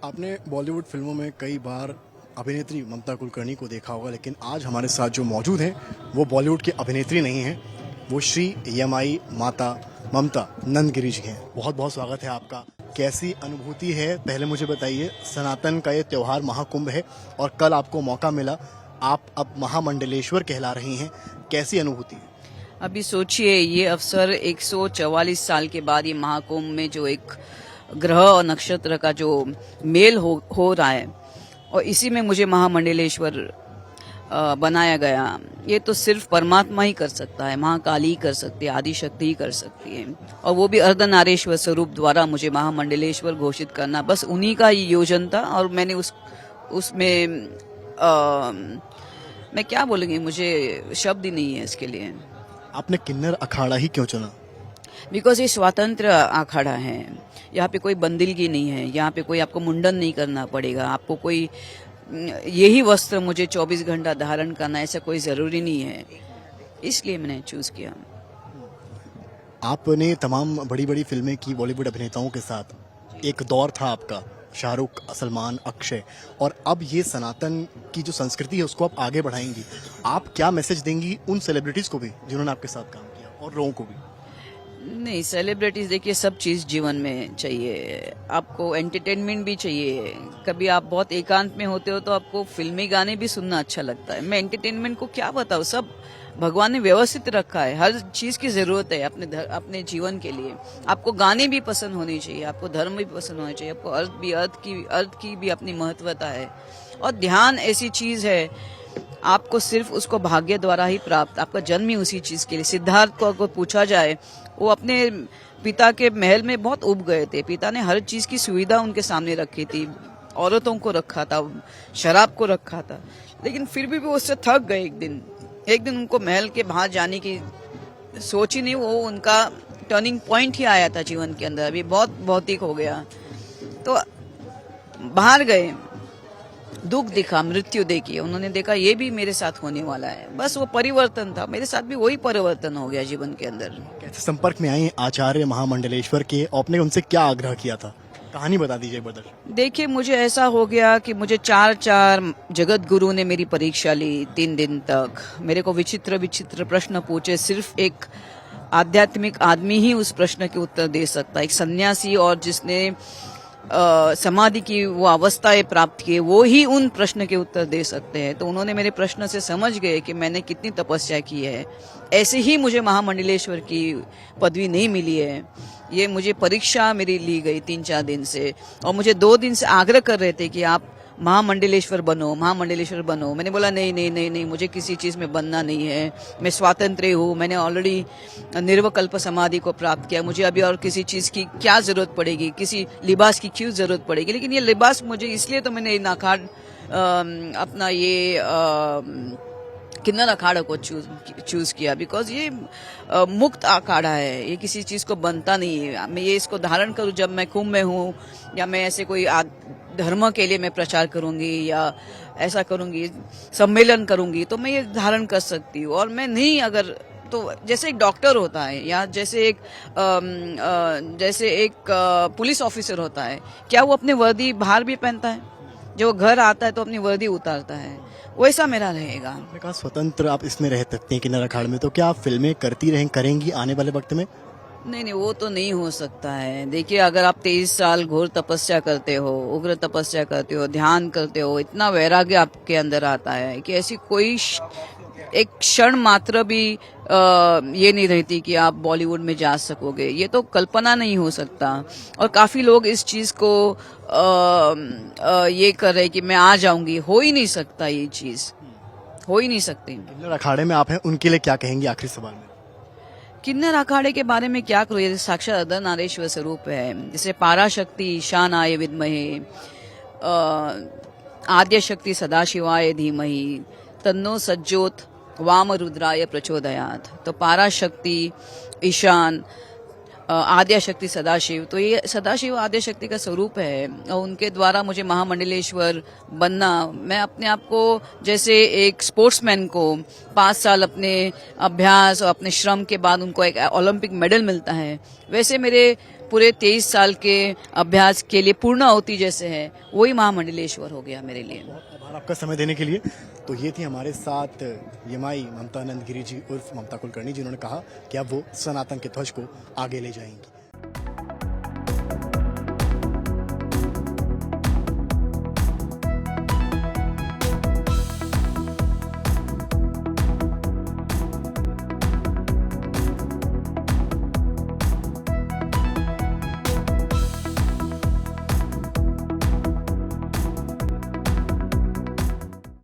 आपने बॉलीवुड फिल्मों में कई बार अभिनेत्री ममता कुलकर्णी को देखा होगा, लेकिन आज हमारे साथ जो मौजूद हैं वो बॉलीवुड की अभिनेत्री नहीं हैं, वो श्री यमाई माता ममता नंदगिरी जी हैं। बहुत बहुत स्वागत है आपका। कैसी अनुभूति है पहले मुझे बताइए। सनातन का ये त्यौहार महाकुंभ है और कल आपको मौका मिला, आप अब महामंडलेश्वर कहला रही हैं, कैसी अनुभूति है? अभी सोचिए, ये अवसर 144 साल के बाद ये महाकुंभ में जो एक ग्रह और नक्षत्र का जो मेल हो रहा है और इसी में मुझे महामंडलेश्वर बनाया गया। ये तो सिर्फ परमात्मा ही कर सकता है, महाकाली ही कर सकती है, आदि शक्ति ही कर सकती है, और वो भी अर्धनारेश्वर स्वरूप द्वारा मुझे महामंडलेश्वर घोषित करना बस उन्हीं का ही योजन था। और मैंने उसमें मैं क्या बोलूँगी, मुझे शब्द ही नहीं है इसके लिए। आपने किन्नर अखाड़ा ही क्यों चुना? बिकॉज ये स्वतंत्र अखाड़ा है, यहाँ पे कोई बंदिलगी नहीं है, यहाँ पे कोई आपको मुंडन नहीं करना पड़ेगा, आपको कोई यही वस्त्र मुझे 24 घंटा धारण करना ऐसा कोई जरूरी नहीं है, इसलिए मैंने चूज किया। आपने तमाम बड़ी बड़ी फिल्में की बॉलीवुड अभिनेताओं के साथ, एक दौर था आपका, शाहरुख, सलमान, अक्षय, और अब ये सनातन की जो संस्कृति है उसको आप आगे बढ़ाएंगी। आप क्या मैसेज देंगी उन सेलिब्रिटीज को भी जिन्होंने आपके साथ काम किया और लोगों को भी? नहीं, सेलिब्रिटीज देखिए, सब चीज जीवन में चाहिए, आपको एंटरटेनमेंट भी चाहिए। कभी आप बहुत एकांत में होते हो तो आपको फिल्मी गाने भी सुनना अच्छा लगता है। मैं एंटरटेनमेंट को क्या बताऊँ, सब भगवान ने व्यवस्थित रखा है, हर चीज की जरूरत है अपने जीवन के लिए। आपको गाने भी पसंद होने चाहिए, आपको धर्म भी पसंद होना चाहिए, आपको अर्थ की भी अपनी महत्वता है। और ध्यान ऐसी चीज है, आपको सिर्फ उसको भाग्य द्वारा ही प्राप्त, आपका जन्म ही उसी चीज के लिए। सिद्धार्थ को अगर पूछा जाए, वो अपने पिता के महल में बहुत उब गए थे, पिता ने हर चीज की सुविधा उनके सामने रखी थी, औरतों को रखा था, शराब को रखा था, लेकिन फिर भी वो उससे थक गए। एक दिन उनको महल के बाहर जाने की सोच ही नहीं, वो उनका टर्निंग पॉइंट ही आया था जीवन के अंदर। अभी बहुत भौतिक हो गया तो बाहर गए, दुख दिखा, मृत्यु देखी, उन्होंने देखा ये भी मेरे साथ होने वाला है, बस वो परिवर्तन था, मेरे साथ भी वही परिवर्तन हो गया जीवन के अंदर। कैसे संपर्क में आई आचार्य महामंडलेश्वर के, आपने उनसे क्या आग्रह किया था? कहानी बता दीजिए एक बार। देखिए, मुझे ऐसा हो गया कि मुझे चार जगत गुरु ने मेरी परीक्षा ली 3 दिन तक। मेरे को विचित्र विचित्र प्रश्न पूछे, सिर्फ एक आध्यात्मिक आदमी ही उस प्रश्न के उत्तर दे सकता है। एक सन्यासी और जिसने समाधि की वो अवस्थाएं प्राप्त की, वो ही उन प्रश्न के उत्तर दे सकते हैं। तो उन्होंने मेरे प्रश्न से समझ गए कि मैंने कितनी तपस्या की है। ऐसे ही मुझे महामंडलेश्वर की पदवी नहीं मिली है, ये मुझे परीक्षा मेरी ली गई 3-4 दिन से, और मुझे 2 दिन से आग्रह कर रहे थे कि आप महामंडलेश्वर बनो, महामंडलेश्वर बनो। मैंने बोला नहीं नहीं नहीं नहीं, मुझे किसी चीज में बनना नहीं है, मैं स्वातंत्र हूँ, मैंने ऑलरेडी निर्वकल्प समाधि को प्राप्त किया, मुझे अभी और किसी चीज की क्या जरूरत पड़ेगी, किसी लिबास की क्यों जरूरत पड़ेगी। लेकिन ये लिबास मुझे इसलिए, तो मैंने नाखाड़ अपना ये किन्नर अखाड़ा को चूज किया, बिकॉज ये मुक्त अखाड़ा है, ये किसी चीज को बनता नहीं है। मैं ये इसको धारण करूं जब मैं कुंभ में हूँ, या मैं ऐसे कोई धर्म के लिए मैं प्रचार करूंगी या ऐसा करूंगी, सम्मेलन करूंगी, तो मैं ये धारण कर सकती हूँ। और मैं नहीं, अगर तो जैसे एक डॉक्टर होता है या जैसे एक पुलिस ऑफिसर होता है, क्या वो अपनी वर्दी बाहर भी पहनता है? जब वो घर आता है तो अपनी वर्दी उतारता है, वैसा मेरा रहेगा। आपने कहा स्वतंत्र आप इसमें रह सकते हैं किन्नर अखाड़े में, तो क्या आप फिल्में करेंगी आने वाले वक्त में? नहीं, वो तो नहीं हो सकता है। देखिए, अगर आप 23 साल घोर तपस्या करते हो, उग्र तपस्या करते हो, ध्यान करते हो, इतना वैराग्य आपके अंदर आता है कि ऐसी कोई एक क्षण मात्र भी ये नहीं रहती कि आप बॉलीवुड में जा सकोगे, ये तो कल्पना नहीं हो सकता। और काफी लोग इस चीज को ये कर रहे कि मैं आ जाऊंगी, हो ही नहीं सकता, ये चीज हो ही नहीं सकती। किन्नर अखाड़े में आप हैं, उनके लिए क्या कहेंगी आखिरी सवाल में? किन्नर अखाड़े के बारे में क्या करूँ, ये साक्षात अर्धनारेश्वर स्वरूप है। जैसे पाराशक्ति ईशानाय विद्महे, आद्य शक्ति सदाशिवाय धीमहि, तन्नो सज्जोत वाम रुद्राय प्रचोदयात। तो पाराशक्ति, ईशान, आद्य शक्ति सदाशिव, तो ये सदाशिव आद्य शक्ति का स्वरूप है, और उनके द्वारा मुझे महामंडलेश्वर बनना, मैं अपने आप को जैसे एक स्पोर्ट्समैन को 5 साल अपने अभ्यास और अपने श्रम के बाद उनको एक ओलंपिक मेडल मिलता है, वैसे मेरे पूरे 23 साल के अभ्यास के लिए पूर्ण आहुति जैसे है, वही महामंडलेश्वर हो गया मेरे लिए। बहुत आभार आपका समय देने के लिए। तो ये थी हमारे साथ यमाई ममता नंदगिरी जी उर्फ ममता कुलकर्णी, जिन्होंने कहा कि अब वो सनातन के ध्वज को आगे ले जाएंगी।